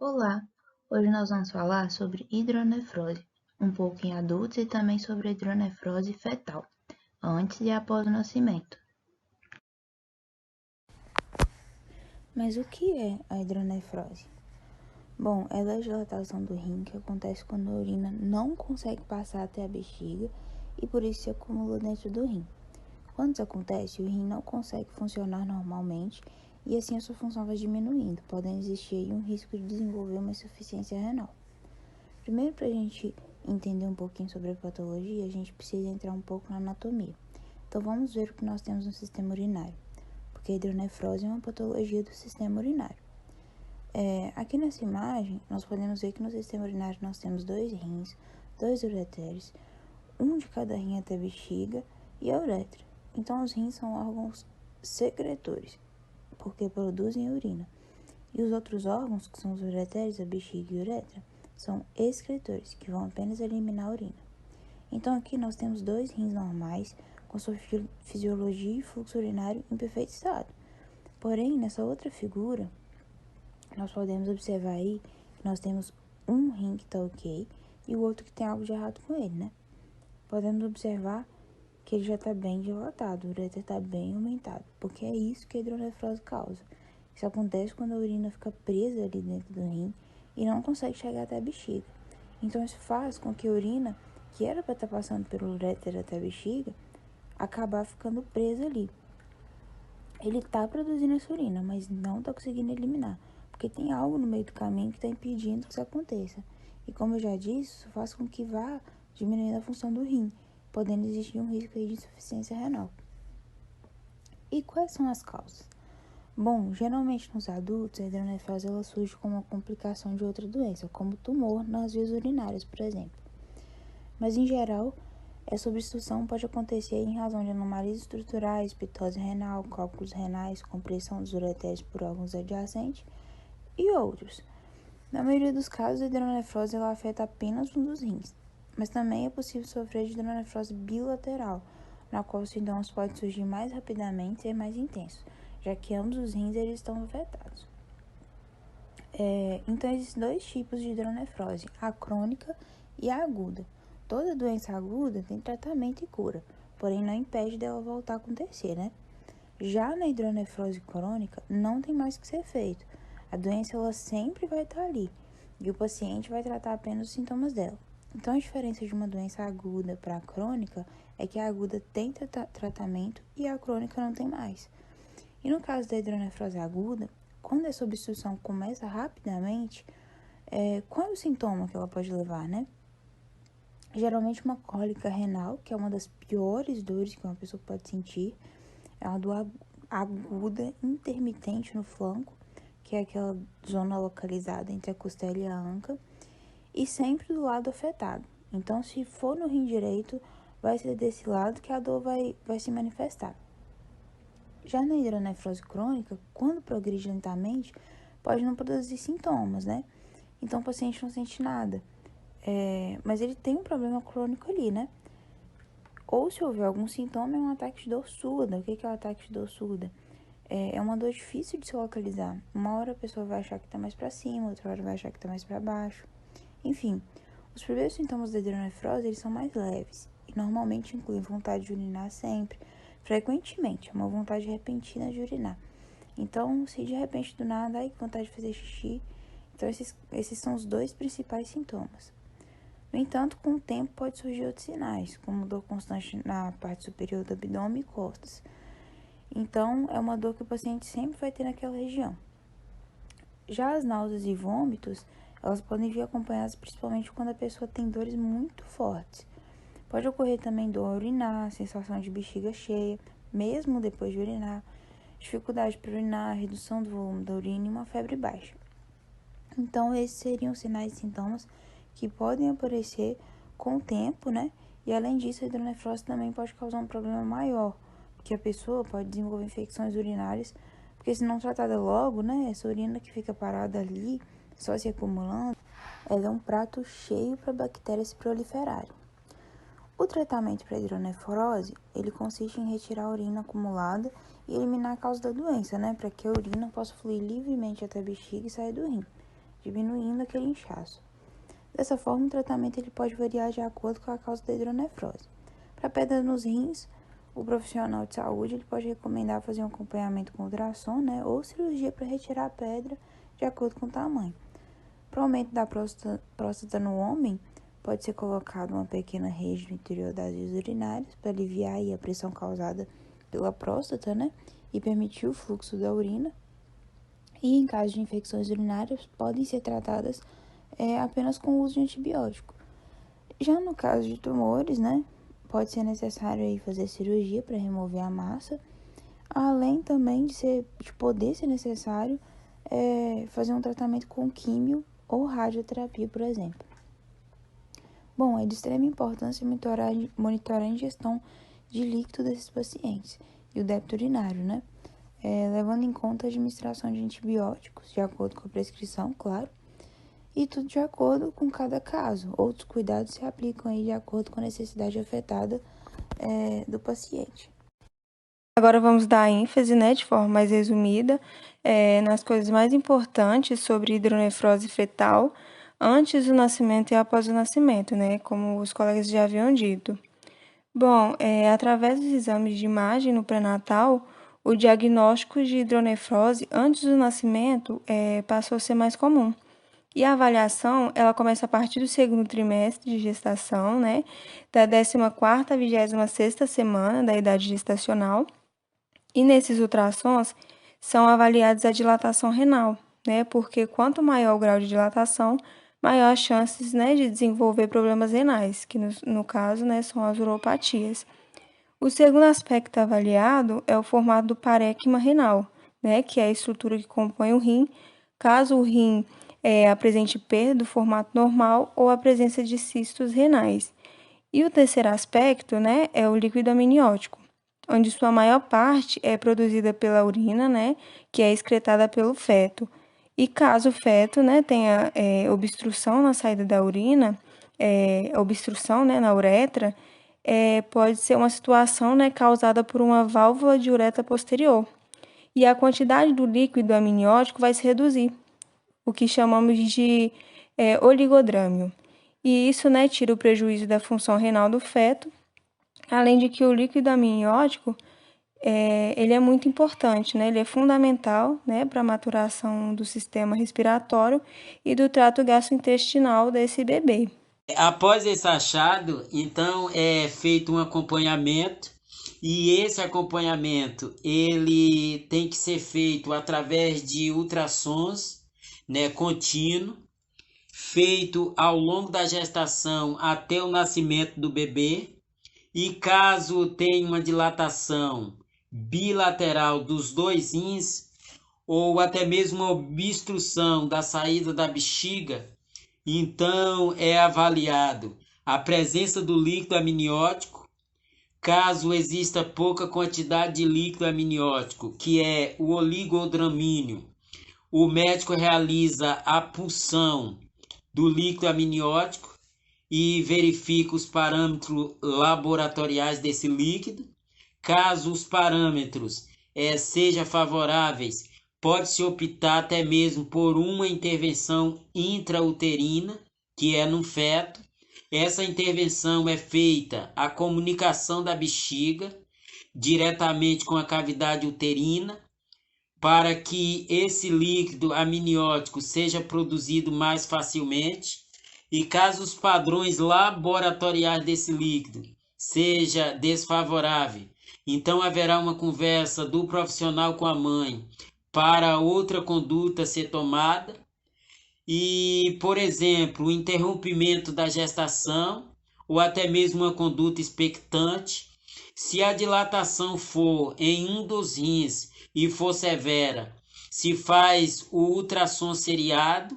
Olá! Hoje nós vamos falar sobre hidronefrose, um pouco em adultos e também sobre a hidronefrose fetal, antes e após o nascimento. Mas o que é a hidronefrose? Bom, ela é a dilatação do rim que acontece quando a urina não consegue passar até a bexiga e por isso se acumula dentro do rim. Quando isso acontece, o rim não consegue funcionar normalmente e assim a sua função vai diminuindo, podendo existir aí um risco de desenvolver uma insuficiência renal. Primeiro, para a gente entender um pouquinho sobre a patologia, a gente precisa entrar um pouco na anatomia. Então vamos ver o que nós temos no sistema urinário, porque a hidronefrose é uma patologia do sistema urinário. Aqui nessa imagem, nós podemos ver que no sistema urinário nós temos 2 rins, 2 ureteres, um de cada rim até a bexiga e a uretra. Então, os rins são órgãos secretores, porque produzem a urina. E os outros órgãos, que são os ureteres, a bexiga e a uretra, são excretores, que vão apenas eliminar a urina. Então, aqui nós temos 2 rins normais, com sua fisiologia e fluxo urinário em perfeito estado. Porém, nessa outra figura, nós podemos observar aí que nós temos um rim que está ok e o outro que tem algo de errado com ele, né? Podemos observar que ele já está bem dilatado, o ureter está bem aumentado, porque é isso que a hidronefrose causa. Isso acontece quando a urina fica presa ali dentro do rim e não consegue chegar até a bexiga. Então isso faz com que a urina, que era para estar passando pelo ureter até a bexiga, acabar ficando presa ali. Ele está produzindo essa urina, mas não está conseguindo eliminar, porque tem algo no meio do caminho que está impedindo que isso aconteça. E como eu já disse, isso faz com que vá diminuindo a função do rim, podendo existir um risco aí de insuficiência renal. E quais são as causas? Bom, geralmente nos adultos, a hidronefrose ela surge como uma complicação de outra doença, como tumor nas vias urinárias, por exemplo. Mas, em geral, essa obstrução pode acontecer em razão de anomalias estruturais, pitose renal, cálculos renais, compressão dos ureteres por órgãos adjacentes e outros. Na maioria dos casos, a hidronefrose ela afeta apenas um dos rins, mas também é possível sofrer de hidronefrose bilateral, na qual os sintomas podem surgir mais rapidamente e ser mais intensos, já que ambos os rins eles estão afetados. Então, existem 2 tipos de hidronefrose, a crônica e a aguda. Toda doença aguda tem tratamento e cura, porém não impede dela voltar a acontecer, né? Já na hidronefrose crônica, não tem mais o que ser feito. A doença ela sempre vai estar ali e o paciente vai tratar apenas os sintomas dela. Então, a diferença de uma doença aguda para a crônica é que a aguda tem tratamento e a crônica não tem mais. E no caso da hidronefrose aguda, quando essa obstrução começa rapidamente, qual é o sintoma que ela pode levar, né? Geralmente uma cólica renal, que é uma das piores dores que uma pessoa pode sentir, é uma dor aguda, intermitente no flanco, que é aquela zona localizada entre a costela e a anca, e sempre do lado afetado. Então, se for no rim direito, vai ser desse lado que a dor vai se manifestar. Já na hidronefrose crônica, quando progride lentamente, pode não produzir sintomas, né? Então o paciente não sente nada. Mas ele tem um problema crônico ali, né? Ou se houver algum sintoma, é um ataque de dor surda. O que é o ataque de dor surda? É uma dor difícil de se localizar. Uma hora a pessoa vai achar que tá mais para cima, outra hora vai achar que tá mais para baixo. Enfim, os primeiros sintomas da hidronefrose, eles são mais leves e normalmente incluem vontade de urinar sempre, frequentemente, uma vontade repentina de urinar. Então, se de repente do nada, ai, vontade de fazer xixi, então esses são os 2 principais sintomas. No entanto, com o tempo pode surgir outros sinais, como dor constante na parte superior do abdômen e costas. Então, é uma dor que o paciente sempre vai ter naquela região. Já as náuseas e vômitos, elas podem vir acompanhadas principalmente quando a pessoa tem dores muito fortes. Pode ocorrer também dor ao urinar, sensação de bexiga cheia, mesmo depois de urinar, dificuldade para urinar, redução do volume da urina e uma febre baixa. Então, esses seriam os sinais e sintomas que podem aparecer com o tempo, né? E além disso, a hidronefrose também pode causar um problema maior, porque a pessoa pode desenvolver infecções urinárias, porque se não tratada logo, né? Essa urina que fica parada ali, só se acumulando, ela é um prato cheio para bactérias se proliferarem. O tratamento para a hidronefrose, ele consiste em retirar a urina acumulada e eliminar a causa da doença, né? Para que a urina possa fluir livremente até a bexiga e sair do rim. diminuindo aquele inchaço. Dessa forma, o tratamento ele pode variar de acordo com a causa da hidronefrose. Para pedra nos rins, o profissional de saúde ele pode recomendar fazer um acompanhamento com ultrassom, né, ou cirurgia para retirar a pedra de acordo com o tamanho. Para o aumento da próstata no homem, pode ser colocado uma pequena rede no interior das vias urinárias para aliviar aí a pressão causada pela próstata, né, e permitir o fluxo da urina. E em caso de infecções urinárias, podem ser tratadas apenas com o uso de antibiótico. Já no caso de tumores, né, pode ser necessário aí fazer cirurgia para remover a massa, além também de poder ser necessário fazer um tratamento com químio ou radioterapia, por exemplo. Bom, é de extrema importância monitorar a ingestão de líquido desses pacientes e o débito urinário, né? Levando em conta a administração de antibióticos, de acordo com a prescrição, claro, e tudo de acordo com cada caso. Outros cuidados se aplicam aí de acordo com a necessidade afetada do paciente. Agora vamos dar ênfase, né, de forma mais resumida, nas coisas mais importantes sobre hidronefrose fetal antes do nascimento e após o nascimento, né, como os colegas já haviam dito. Bom, através dos exames de imagem no pré-natal, o diagnóstico de hidronefrose antes do nascimento passou a ser mais comum. E a avaliação, ela começa a partir do segundo trimestre de gestação, né, da 14ª à 26ª semana da idade gestacional. E nesses ultrassons são avaliados a dilatação renal, né, porque quanto maior o grau de dilatação, maior as chances, né, de desenvolver problemas renais, que no caso, né, são as uropatias. O segundo aspecto avaliado é o formato do parênquima renal, né, que é a estrutura que compõe o rim, caso o rim apresente perda do formato normal ou a presença de cistos renais. E o terceiro aspecto, né, é o líquido amniótico, onde sua maior parte é produzida pela urina, né, que é excretada pelo feto. E caso o feto, né, tenha obstrução na saída da urina, obstrução, né, na uretra, pode ser uma situação, né, causada por uma válvula de uretra posterior. E a quantidade do líquido amniótico vai se reduzir, o que chamamos de oligodrâmio. E isso, né, tira o prejuízo da função renal do feto, além de que o líquido amniótico ele é muito importante, né? Ele é fundamental, né, para a maturação do sistema respiratório e do trato gastrointestinal desse bebê. Após esse achado, então é feito um acompanhamento e esse acompanhamento ele tem que ser feito através de ultrassons, né, contínuo, feito ao longo da gestação até o nascimento do bebê. E caso tenha uma dilatação bilateral dos dois rins ou até mesmo uma obstrução da saída da bexiga, então é avaliado a presença do líquido amniótico. Caso exista pouca quantidade de líquido amniótico, que é o oligodramínio, o médico realiza a punção do líquido amniótico e verifica os parâmetros laboratoriais desse líquido. Caso os parâmetros sejam favoráveis, pode-se optar até mesmo por uma intervenção intrauterina, que é no feto. Essa intervenção é feita a comunicação da bexiga diretamente com a cavidade uterina, para que esse líquido amniótico seja produzido mais facilmente. E caso os padrões laboratoriais desse líquido seja desfavorável, então haverá uma conversa do profissional com a mãe para outra conduta ser tomada. E, por exemplo, o interrompimento da gestação ou até mesmo uma conduta expectante. Se a dilatação for em um dos rins e for severa, se faz o ultrassom seriado,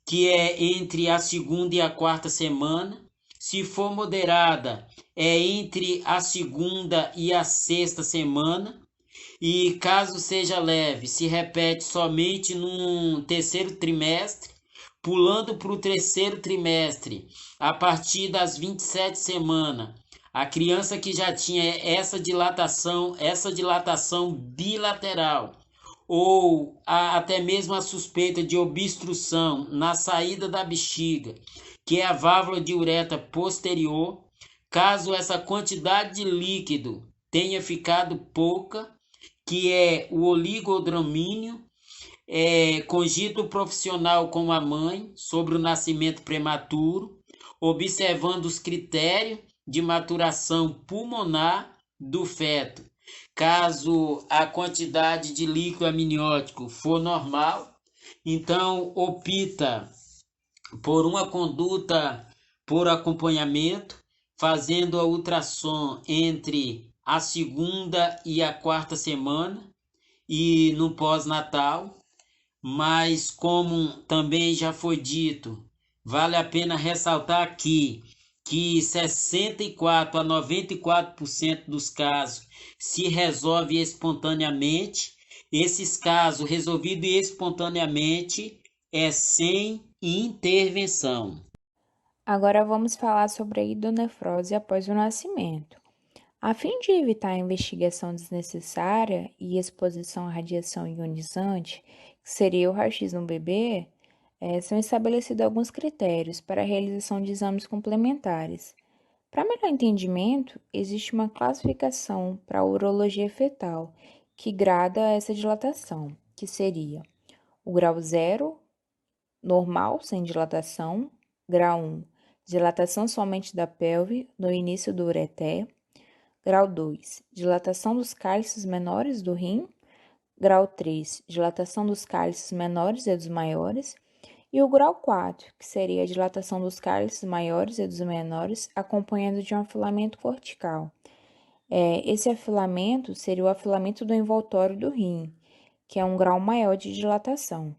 que é entre a 2ª e a 4ª semana. Se for moderada, é entre a 2ª e a 6ª semana. E caso seja leve, se repete somente no 3º trimestre, pulando para o 3º trimestre, a partir das 27 semanas. A criança que já tinha essa dilatação bilateral, ou até mesmo a suspeita de obstrução na saída da bexiga, que é a válvula de uretra posterior, caso essa quantidade de líquido tenha ficado pouca, que é o oligodramínio, cogita o profissional com a mãe sobre o nascimento prematuro, observando os critérios de maturação pulmonar do feto. Caso a quantidade de líquido amniótico for normal, então opta por uma conduta por acompanhamento, fazendo a ultrassom entre a segunda e a quarta semana e no pós-natal, mas como também já foi dito, vale a pena ressaltar aqui que 64 a 94% dos casos se resolve espontaneamente. Esses casos resolvidos espontaneamente é sem intervenção. Agora vamos falar sobre a hidronefrose após o nascimento. A fim de evitar a investigação desnecessária e exposição à radiação ionizante, que seria o raio-x no bebê, são estabelecidos alguns critérios para a realização de exames complementares. Para melhor entendimento, existe uma classificação para a urologia fetal, que grada essa dilatação, que seria o grau 0, normal, sem dilatação, grau 1, dilatação somente da pelve no início do ureter, grau 2, dilatação dos cálices menores do rim, grau 3, dilatação dos cálices menores e dos maiores, e o grau 4, que seria a dilatação dos cálices maiores e dos menores, acompanhado de um afilamento cortical. Esse afilamento seria o afilamento do envoltório do rim, que é um grau maior de dilatação.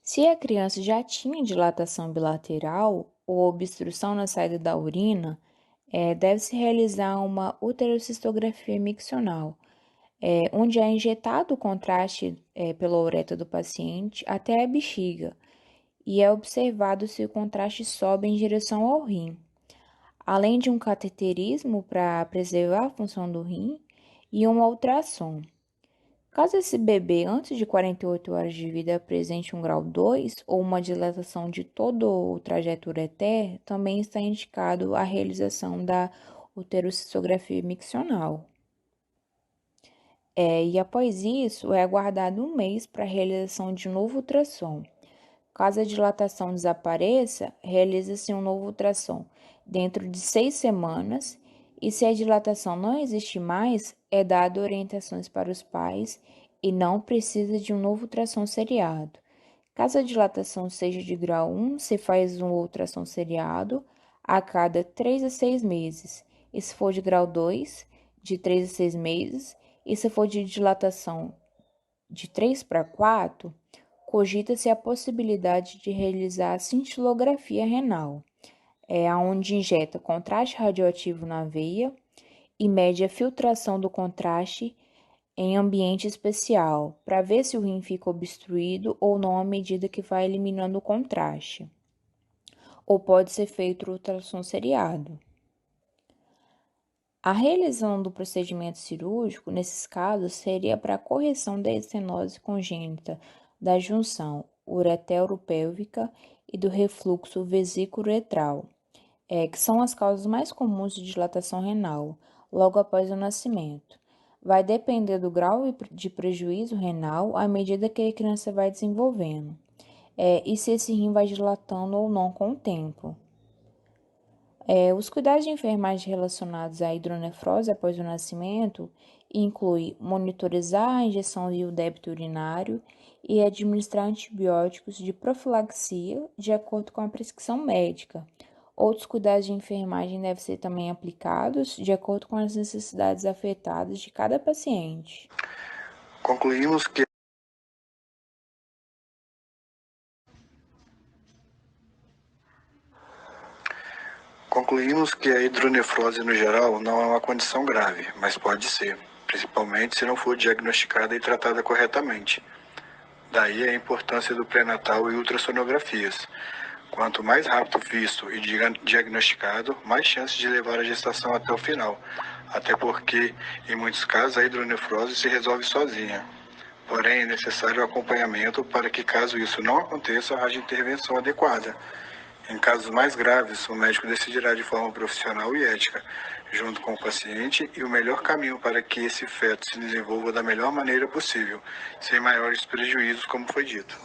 Se a criança já tinha dilatação bilateral ou obstrução na saída da urina, deve-se realizar uma uterocistografia miccional, onde é injetado o contraste pela uretra do paciente até a bexiga e é observado se o contraste sobe em direção ao rim, além de um cateterismo para preservar a função do rim e uma ultrassom. Caso esse bebê, antes de 48 horas de vida, apresente um grau 2 ou uma dilatação de todo o trajeto ureter, também está indicado a realização da uterocistografia miccional. E após isso, é aguardado um mês para a realização de um novo ultrassom. Caso a dilatação desapareça, realiza-se um novo ultrassom dentro de 6 semanas e se a dilatação não existe mais, é dado orientações para os pais e não precisa de um novo ultrassom seriado. Caso a dilatação seja de grau 1, se faz um ultrassom seriado a cada 3 a 6 meses. E se for de grau 2, de 3 a 6 meses. E se for de dilatação de 3 para 4, cogita-se a possibilidade de realizar a cintilografia renal, onde injeta contraste radioativo na veia e mede a filtração do contraste em ambiente especial, para ver se o rim fica obstruído ou não à medida que vai eliminando o contraste. Ou pode ser feito o ultrassom seriado. A realização do procedimento cirúrgico, nesses casos, seria para a correção da estenose congênita da junção uretero-pélvica e do refluxo vesículo-uretral, que são as causas mais comuns de dilatação renal, logo após o nascimento. Vai depender do grau de prejuízo renal à medida que a criança vai desenvolvendo, e se esse rim vai dilatando ou não com o tempo. Os cuidados de enfermagem relacionados à hidronefrose após o nascimento incluem monitorizar a injeção e o débito urinário e administrar antibióticos de profilaxia de acordo com a prescrição médica. Outros cuidados de enfermagem devem ser também aplicados de acordo com as necessidades afetadas de cada paciente. Concluímos que a hidronefrose no geral não é uma condição grave, mas pode ser, principalmente se não for diagnosticada e tratada corretamente. Daí a importância do pré-natal e ultrassonografias. Quanto mais rápido visto e diagnosticado, mais chances de levar a gestação até o final, até porque, em muitos casos, a hidronefrose se resolve sozinha. Porém, é necessário acompanhamento para que, caso isso não aconteça, haja intervenção adequada. Em casos mais graves, o médico decidirá de forma profissional e ética, junto com o paciente, e o melhor caminho para que esse feto se desenvolva da melhor maneira possível, sem maiores prejuízos, como foi dito.